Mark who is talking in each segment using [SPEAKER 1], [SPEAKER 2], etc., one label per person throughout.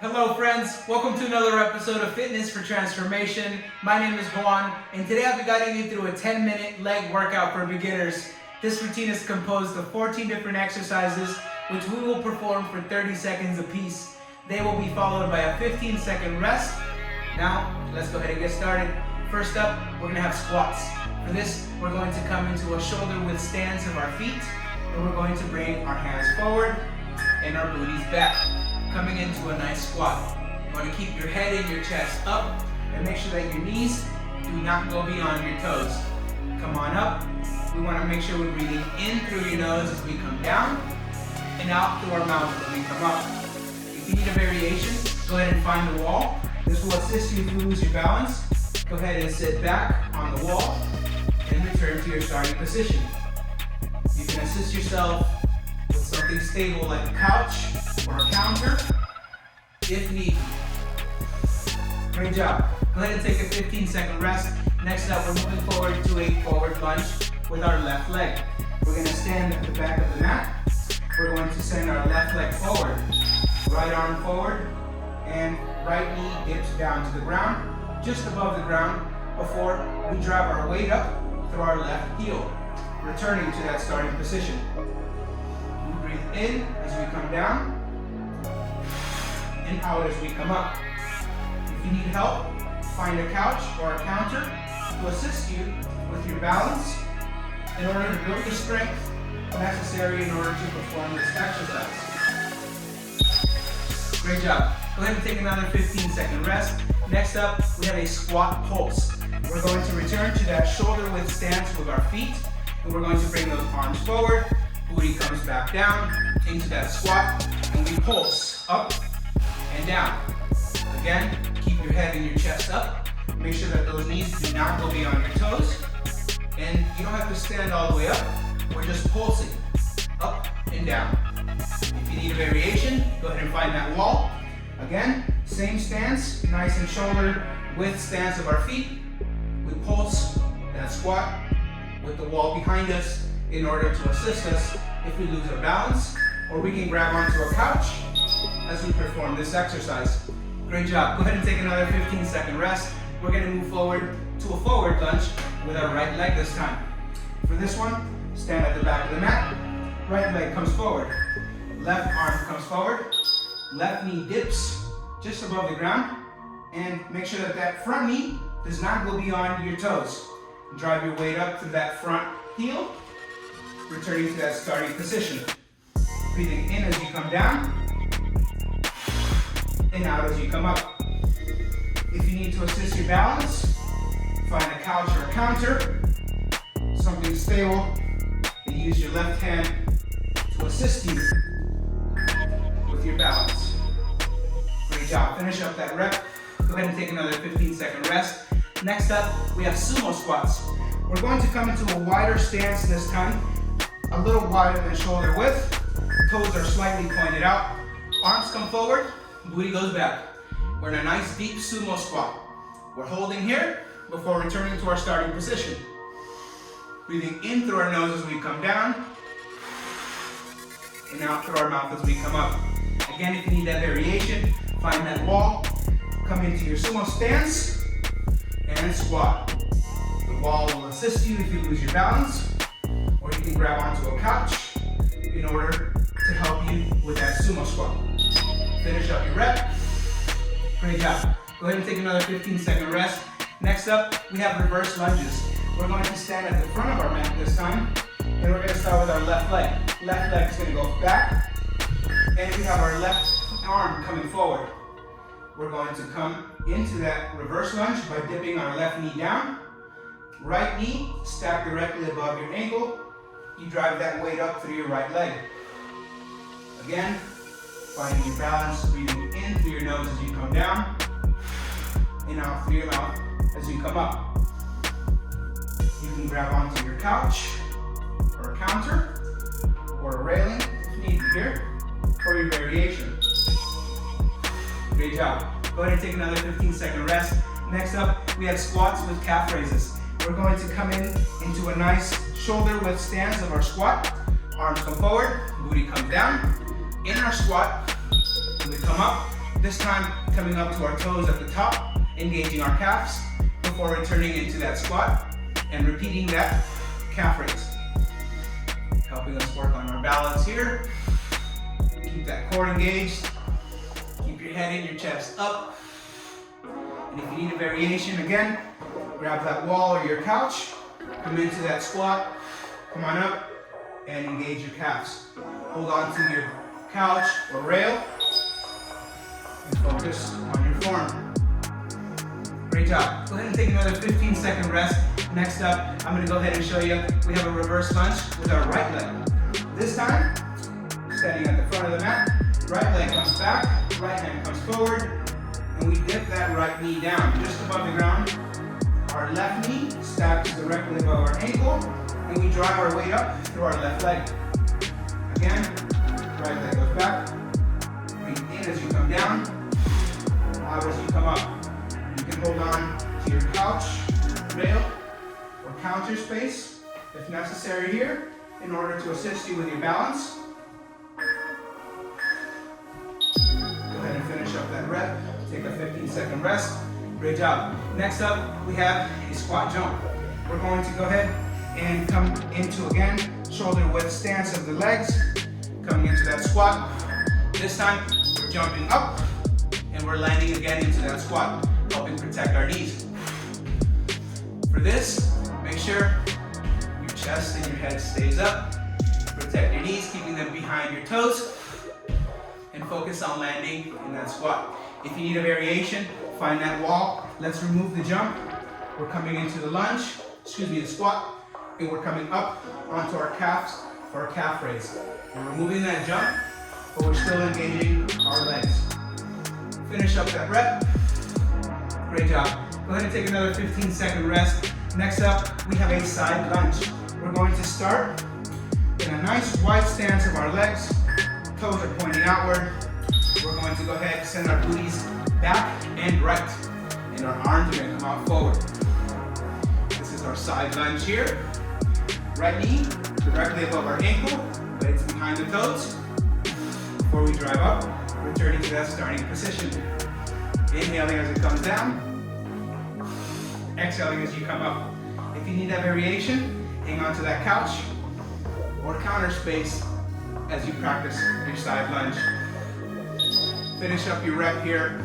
[SPEAKER 1] Hello friends, welcome to another episode of Fitness for Transformation. My name is Juan, and today I'll be guiding you through a 10-minute leg workout for beginners. This routine is composed of 14 different exercises, which we will perform for 30 seconds apiece. They will be followed by a 15-second rest. Now, let's go ahead and get started. First up, we're gonna have squats. For this, we're going to come into a shoulder width stance of our feet, and we're going to bring our hands forward and our booties back, coming into a nice squat. You want to keep your head and your chest up and make sure that your knees do not go beyond your toes. Come on up. We want to make sure we're breathing in through your nose as we come down and out through our mouth as we come up. If you need a variation, go ahead and find the wall. This will assist you if you lose your balance. Go ahead and sit back on the wall and return to your starting position. You can assist yourself with something stable like a couch or a counter if need be. Great job. Go ahead and take a 15-second rest. Next up, we're moving forward to a forward lunge with our left leg. We're going to stand at the back of the mat. We're going to send our left leg forward, right arm forward, and right knee dips down to the ground, just above the ground, before we drive our weight up through our left heel, returning to that starting position. We breathe in as we come down, and out as we come up. If you need help, find a couch or a counter to assist you with your balance in order to build the strength necessary in order to perform this exercise. Great job. Go ahead and take another 15-second rest. Next up, we have a squat pulse. We're going to return to that shoulder width stance with our feet, and we're going to bring those arms forward. Booty comes back down into that squat, and we pulse up and down. Again, keep your head and your chest up. Make sure that those knees do not go beyond your toes. And you don't have to stand all the way up. We're just pulsing up and down. If you need a variation, go ahead and find that wall. Again, same stance, nice and shoulder width stance of our feet. We pulse that squat with the wall behind us in order to assist us if we lose our balance, or we can grab onto a couch as we perform this exercise. Great job. Go ahead and take another 15-second rest. We're going to move forward to a forward lunge with our right leg this time. For this one, stand at the back of the mat. Right leg comes forward. Left arm comes forward. Left knee dips just above the ground. And make sure that that front knee does not go beyond your toes. Drive your weight up to that front heel, returning to that starting position. Breathing in as you come down, and out as you come up. If you need to assist your balance, find a couch or a counter, something stable, and use your left hand to assist you with your balance. Great job. Finish up that rep. Go ahead and take another 15-second rest. Next up, we have sumo squats. We're going to come into a wider stance this time, a little wider than shoulder width. Toes are slightly pointed out. Arms come forward, booty goes back. We're in a nice deep sumo squat. We're holding here before returning to our starting position. Breathing in through our nose as we come down, and out through our mouth as we come up. Again, if you need that variation, find that wall, come into your sumo stance, and squat. The wall will assist you if you lose your balance, or you can grab onto a couch in order to help you with that sumo squat. Finish up your rep. Great job. Go ahead and take another 15-second rest. Next up, we have reverse lunges. We're going to stand at the front of our mat this time, and we're going to start with our left leg. Left leg is going to go back, and we have our left arm coming forward. We're going to come into that reverse lunge by dipping our left knee down. Right knee stacked directly above your ankle. You drive that weight up through your right leg. Again, finding your balance, breathing in through your nose as you come down, and out through your mouth as you come up. You can grab onto your couch, or a counter, or a railing if needed here, for your variation. Great job. Go ahead and take another 15-second rest. Next up, we have squats with calf raises. We're going to come into a nice shoulder width stance of our squat. Arms come forward, booty comes down. In our squat, we come up This time, coming up to our toes at the top, engaging our calves before returning into that squat and repeating that calf raise. Helping us work on our balance here. Keep that core engaged. Keep your head in, your chest up. And if you need a variation, again, grab that wall or your couch, come into that squat, come on up, and engage your calves. Hold on to your couch or rail, and focus on your form. Great job. Go ahead and take another 15-second rest. Next up, I'm going to go ahead and show you, we have a reverse lunge with our right leg. This time, standing at the front of the mat, right leg comes back, right hand comes forward, and we dip that right knee down just above the ground. Our left knee stacks directly above our ankle, and we drive our weight up through our left leg. Again, right leg goes back, breathe in as you come down, out as you come up. You can hold on to your couch, rail, or counter space if necessary here in order to assist you with your balance. Go ahead and finish up that rep. Take a 15-second rest. Great job. Next up, we have a squat jump. We're going to go ahead and come into, again, shoulder width stance of the legs, coming into that squat. This time, we're jumping up, and we're landing again into that squat, helping protect our knees. For this, make sure your chest and your head stays up. Protect your knees, keeping them behind your toes, and focus on landing in that squat. If you need a variation, find that wall. Let's remove the jump. We're coming into the lunge, the squat, and we're coming up onto our calves for a calf raise. We're removing that jump, but we're still engaging our legs. Finish up that rep. Great job. Go ahead and take another 15-second rest. Next up, we have a side lunge. We're going to start in a nice wide stance of our legs. Toes are pointing outward. We're going to go ahead and send our booties back and right. And our arms are going to come out forward. This is our side lunge here. Right knee directly above our ankle, legs behind the toes. Before we drive up, returning to that starting position. Inhaling as it comes down. Exhaling as you come up. If you need that variation, hang on to that couch or counter space as you practice your side lunge. Finish up your rep here.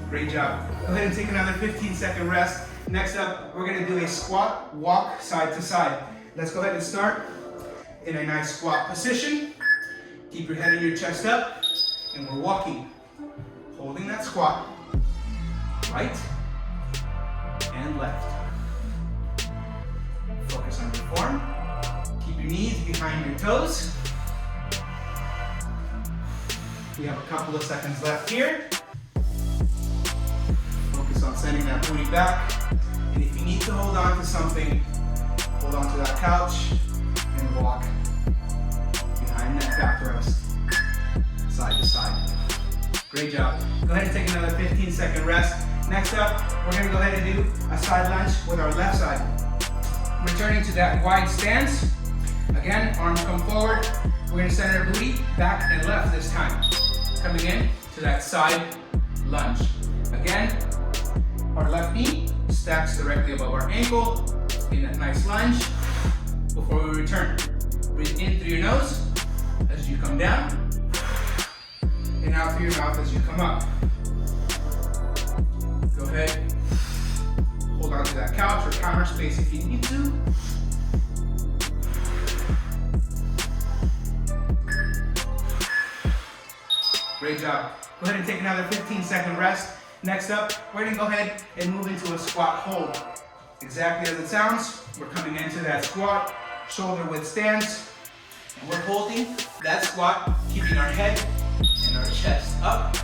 [SPEAKER 1] Great job. Go ahead and take another 15-second rest. Next up, we're gonna do a squat walk side to side. Let's go ahead and start in a nice squat position. Keep your head and your chest up, and we're walking, holding that squat, right and left. Focus on your form. Keep your knees behind your toes. We have a couple of seconds left here. Focus on sending that booty back. And if you need to hold on to something, hold on to that couch and walk behind that back rest, side to side. Great job. Go ahead and take another 15-second rest. Next up, we're gonna go ahead and do a side lunge with our left side. Returning to that wide stance. Again, arms come forward. We're gonna send our booty back and left this time. Coming in to that side lunge. Again, our left knee stacks directly above our ankle in that nice lunge before we return. Breathe in through your nose as you come down and out through your mouth as you come up. Go ahead, hold on to that couch or counter space if you need to. Great job. Go ahead and take another 15-second rest. Next up, we're gonna go ahead and move into a squat hold. Exactly as it sounds, we're coming into that squat, shoulder width stance, and we're holding that squat, keeping our head and our chest up,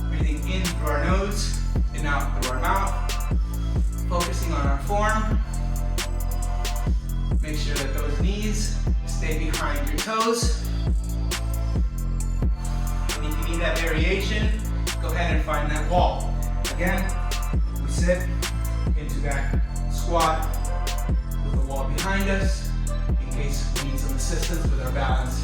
[SPEAKER 1] breathing in through our nose and out through our mouth, focusing on our form. Make sure that those knees stay behind your toes. And if you need that variation, go ahead and find that wall. Again, we sit into that squat with the wall behind us in case we need some assistance with our balance.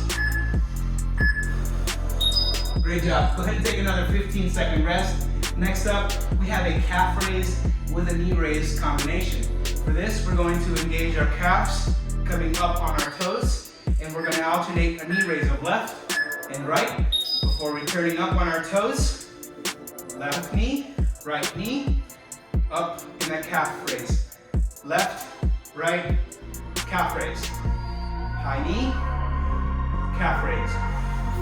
[SPEAKER 1] Great job. Go ahead and take another 15-second rest. Next up, we have a calf raise with a knee raise combination. For this, we're going to engage our calves coming up on our toes, and we're going to alternate a knee raise of left and right before returning up on our toes. Left knee, right knee, up in that calf raise. Left, right, calf raise. High knee, calf raise.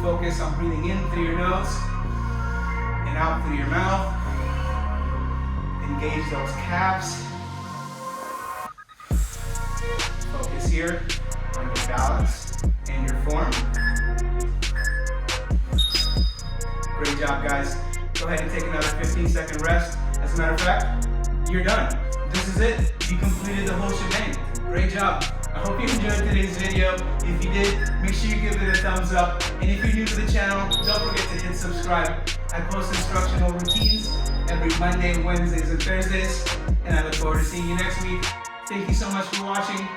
[SPEAKER 1] Focus on breathing in through your nose and out through your mouth. Engage those calves. Focus here on your balance and your form. Great job, guys. Go ahead and take another 15-second rest. As a matter of fact, you're done. This is it. You completed the whole shebang. Great job. I hope you enjoyed today's video. If you did, make sure you give it a thumbs up. And if you're new to the channel, don't forget to hit subscribe. I post instructional routines every Monday, Wednesdays, and Thursdays. And I look forward to seeing you next week. Thank you so much for watching.